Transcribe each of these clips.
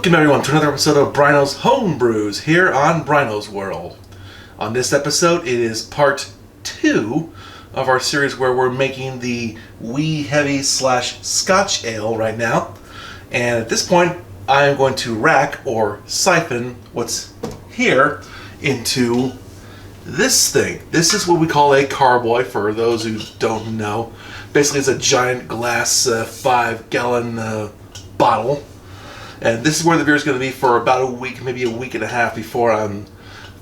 Welcome everyone to another episode of Bryno's Homebrews here on Bryno's World. On this episode, it is part 2 of our series where we're making the wee heavy / Scotch Ale right now. And at this point, I am going to rack or siphon what's here into this thing. This is what we call a carboy for those who don't know. Basically, it's a giant glass 5-gallon bottle. And this is where the beer is going to be for about a week, maybe a week and a half before I'm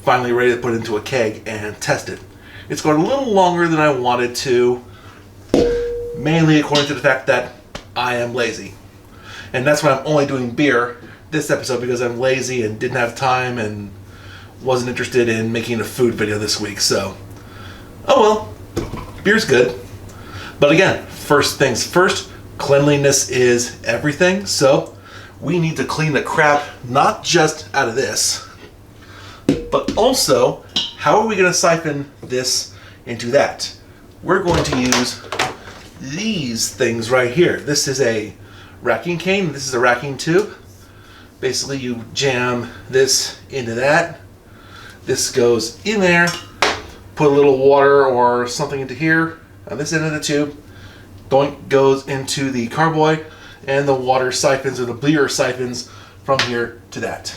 finally ready to put it into a keg and test it. It's going a little longer than I wanted to, mainly according to the fact that I am lazy. And that's why I'm only doing beer this episode, because I'm lazy and didn't have time and wasn't interested in making a food video this week. So, oh well, beer's good. But again, first things first, cleanliness is everything. So we need to clean the crap, not just out of this, but also, how are we going to siphon this into that? We're going to use these things right here. This is a racking cane, this is a racking tube. Basically, you jam this into that. This goes in there, put a little water or something into here, on this end of the tube. Doink goes into the carboy, and the water siphons, or the beer siphons, from here to that.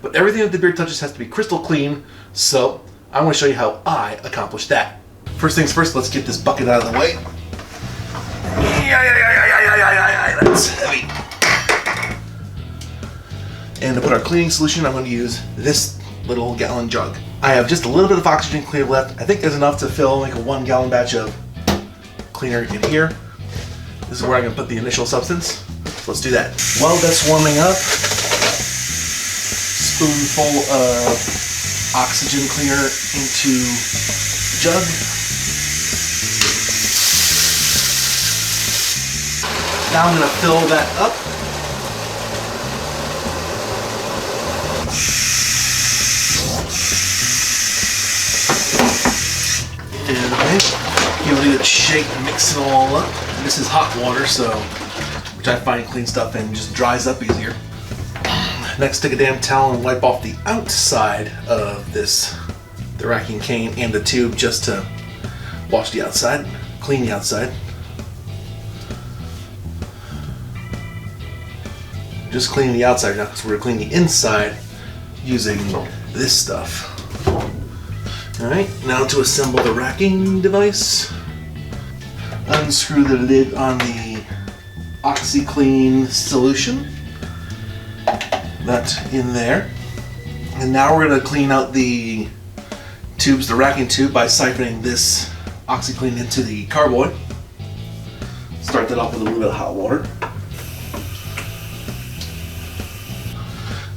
But everything that the beer touches has to be crystal clean, so I'm going to show you how I accomplish that. First things first, let's get this bucket out of the way. That's heavy. And to put our cleaning solution, I'm going to use this little gallon jug. I have just a little bit of oxygen cleaner left. I think there's enough to fill like a 1-gallon batch of cleaner in here. This is where I'm going to put the initial substance. So let's do that. While that's warming up, spoonful of oxygen cleaner into jug. Now I'm going to fill that up. And give it a good shake, mix it all up. This is hot water, so which I find clean stuff and just dries up easier. Next, take a damn towel and wipe off the outside of this, the racking cane and the tube, just to wash the outside, clean the outside. Just cleaning the outside now, because we're going to clean the inside using this stuff. Alright, now to assemble the racking device. Unscrew the lid on the OxyClean solution. That's in there. And now we're going to clean out the tubes, the racking tube, by siphoning this OxyClean into the carboy. Start that off with a little bit of hot water.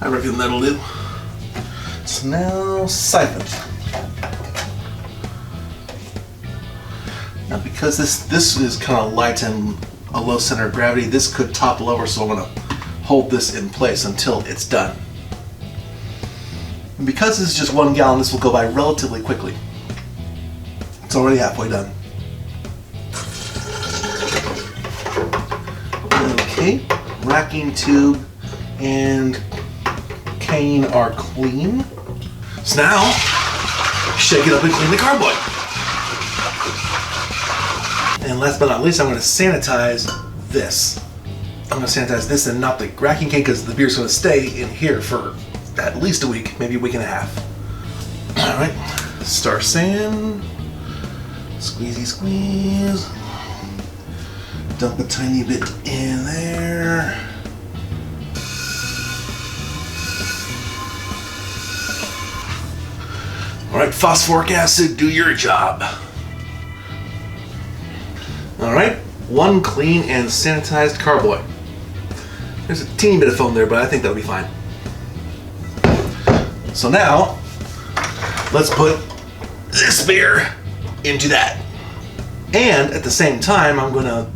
I reckon that'll do. So now siphon. Now because this is kind of light and a low center of gravity, this could topple over, so I'm going to hold this in place until it's done. And because this is just 1 gallon, this will go by relatively quickly. It's already halfway done. Okay, racking tube and cane are clean. So now, shake it up and clean the carboy. And last but not least, I'm going to sanitize this. I'm going to sanitize this and not the racking cane, because the beer's going to stay in here for at least a week, maybe a week and a half. Alright, Star San. Squeezy squeeze. Dump a tiny bit in there. Alright, phosphoric acid, do your job. Alright, 1 clean and sanitized carboy. There's a teeny bit of foam there, but I think that'll be fine. So now, let's put this beer into that. And at the same time, I'm going to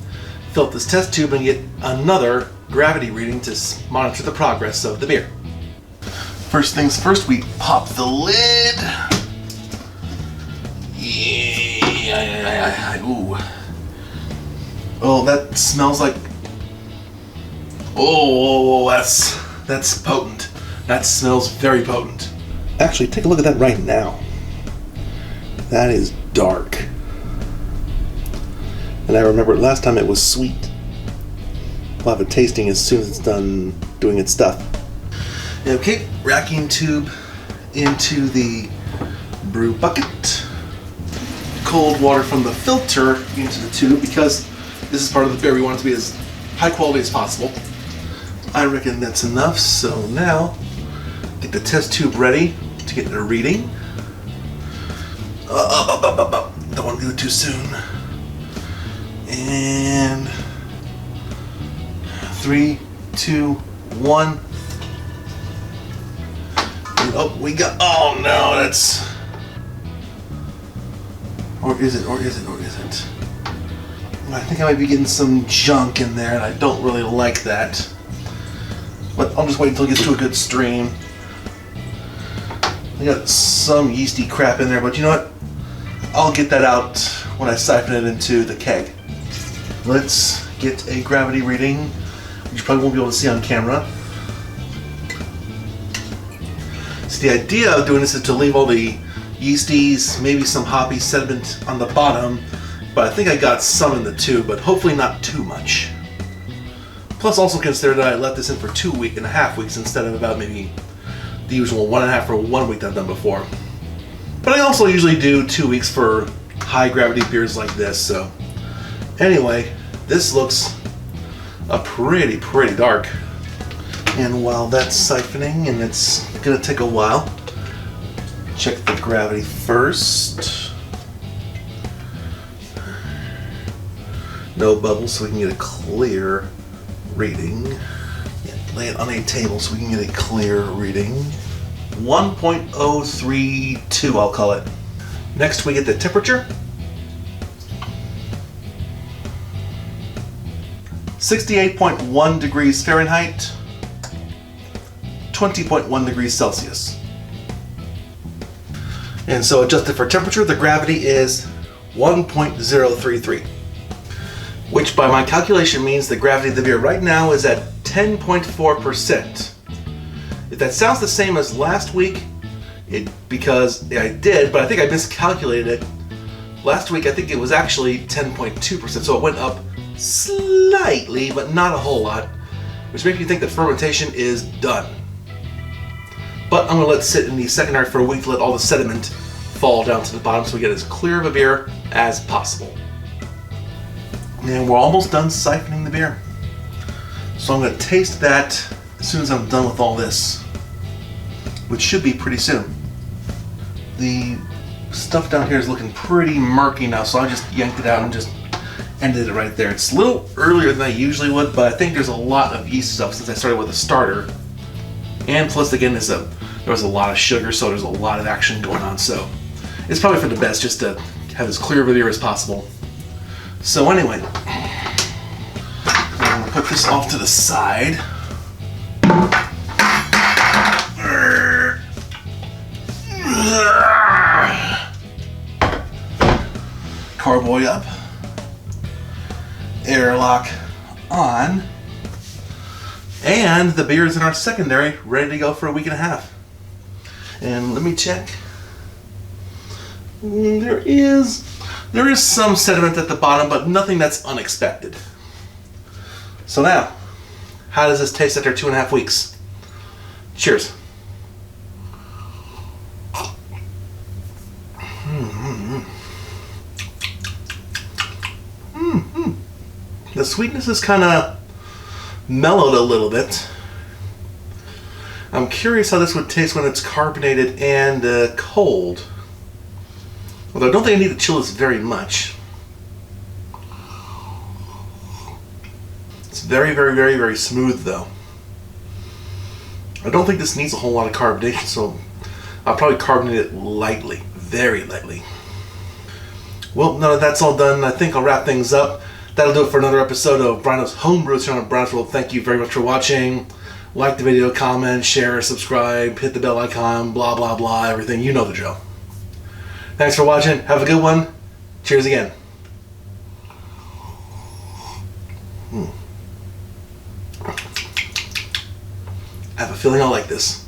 fill up this test tube and get another gravity reading to monitor the progress of the beer. First things first, we pop the lid. Yeah, ooh. Oh, that smells like... Oh, that's That's potent. That smells very potent. Actually, take a look at that right now. That is dark. And I remember last time it was sweet. We'll have a tasting as soon as it's done doing its stuff. Okay, racking tube into the brew bucket. Cold water from the filter into the tube because this is part of the beer. We want it to be as high quality as possible. I reckon that's enough. So now, get the test tube ready to get the reading. Don't want to do it too soon. And 3, 2, 1. And we got. Oh no, that's. Or is it? I think I might be getting some junk in there, and I don't really like that. But I'll just wait until it gets to a good stream. I got some yeasty crap in there, but you know what? I'll get that out when I siphon it into the keg. Let's get a gravity reading, which you probably won't be able to see on camera. So the idea of doing this is to leave all the yeasties, maybe some hoppy sediment on the bottom, but I think I got some in the tube, but hopefully not too much. Plus also consider that I left this in for 2.5 weeks instead of about maybe the usual 1.5 or 1 week that I've done before. But I also usually do 2 weeks for high gravity beers like this, so. Anyway, this looks pretty dark. And while that's siphoning, and it's gonna take a while, check the gravity first. No bubbles, so we can get a clear reading. Yeah, lay it on a table so we can get a clear reading. 1.032, I'll call it. Next we get the temperature. 68.1 degrees Fahrenheit, 20.1 degrees Celsius. And so adjusted for temperature, the gravity is 1.033, which by my calculation means the gravity of the beer right now is at 10.4%. If that sounds the same as last week, because I did, but I think I miscalculated it. Last week I think it was actually 10.2%, so it went up slightly, but not a whole lot, which makes me think that fermentation is done. But I'm going to let it sit in the secondary for a week to let all the sediment fall down to the bottom so we get as clear of a beer as possible. And we're almost done siphoning the beer. So I'm going to taste that as soon as I'm done with all this, which should be pretty soon. The stuff down here is looking pretty murky now, so I just yanked it out and just ended it right there. It's a little earlier than I usually would, but I think there's a lot of yeast stuff since I started with a starter. And plus, again, there was a lot of sugar, so there's a lot of action going on. So it's probably for the best just to have as clear of a beer as possible. So anyway, I'm gonna put this off to the side. Carboy up. Airlock on. And the beer is in our secondary, ready to go for a week and a half. And let me check. There is some sediment at the bottom, but nothing that's unexpected. So now, how does this taste after 2.5 weeks? Cheers. The sweetness is kind of mellowed a little bit. I'm curious how this would taste when it's carbonated and cold. Although I don't think I need to chill this very much. It's very smooth though. I don't think this needs a whole lot of carbonation, so I'll probably carbonate it lightly, very lightly. Well, now that that's all done, I think I'll wrap things up. That'll do it for another episode of Bryno's Homebrew here on Bryno's World. Thank you very much for watching. Like the video, comment, share, subscribe, hit the bell icon, blah, blah, blah, everything. You know the drill. Thanks for watching. Have a good one. Cheers again. I have a feeling I'll like this.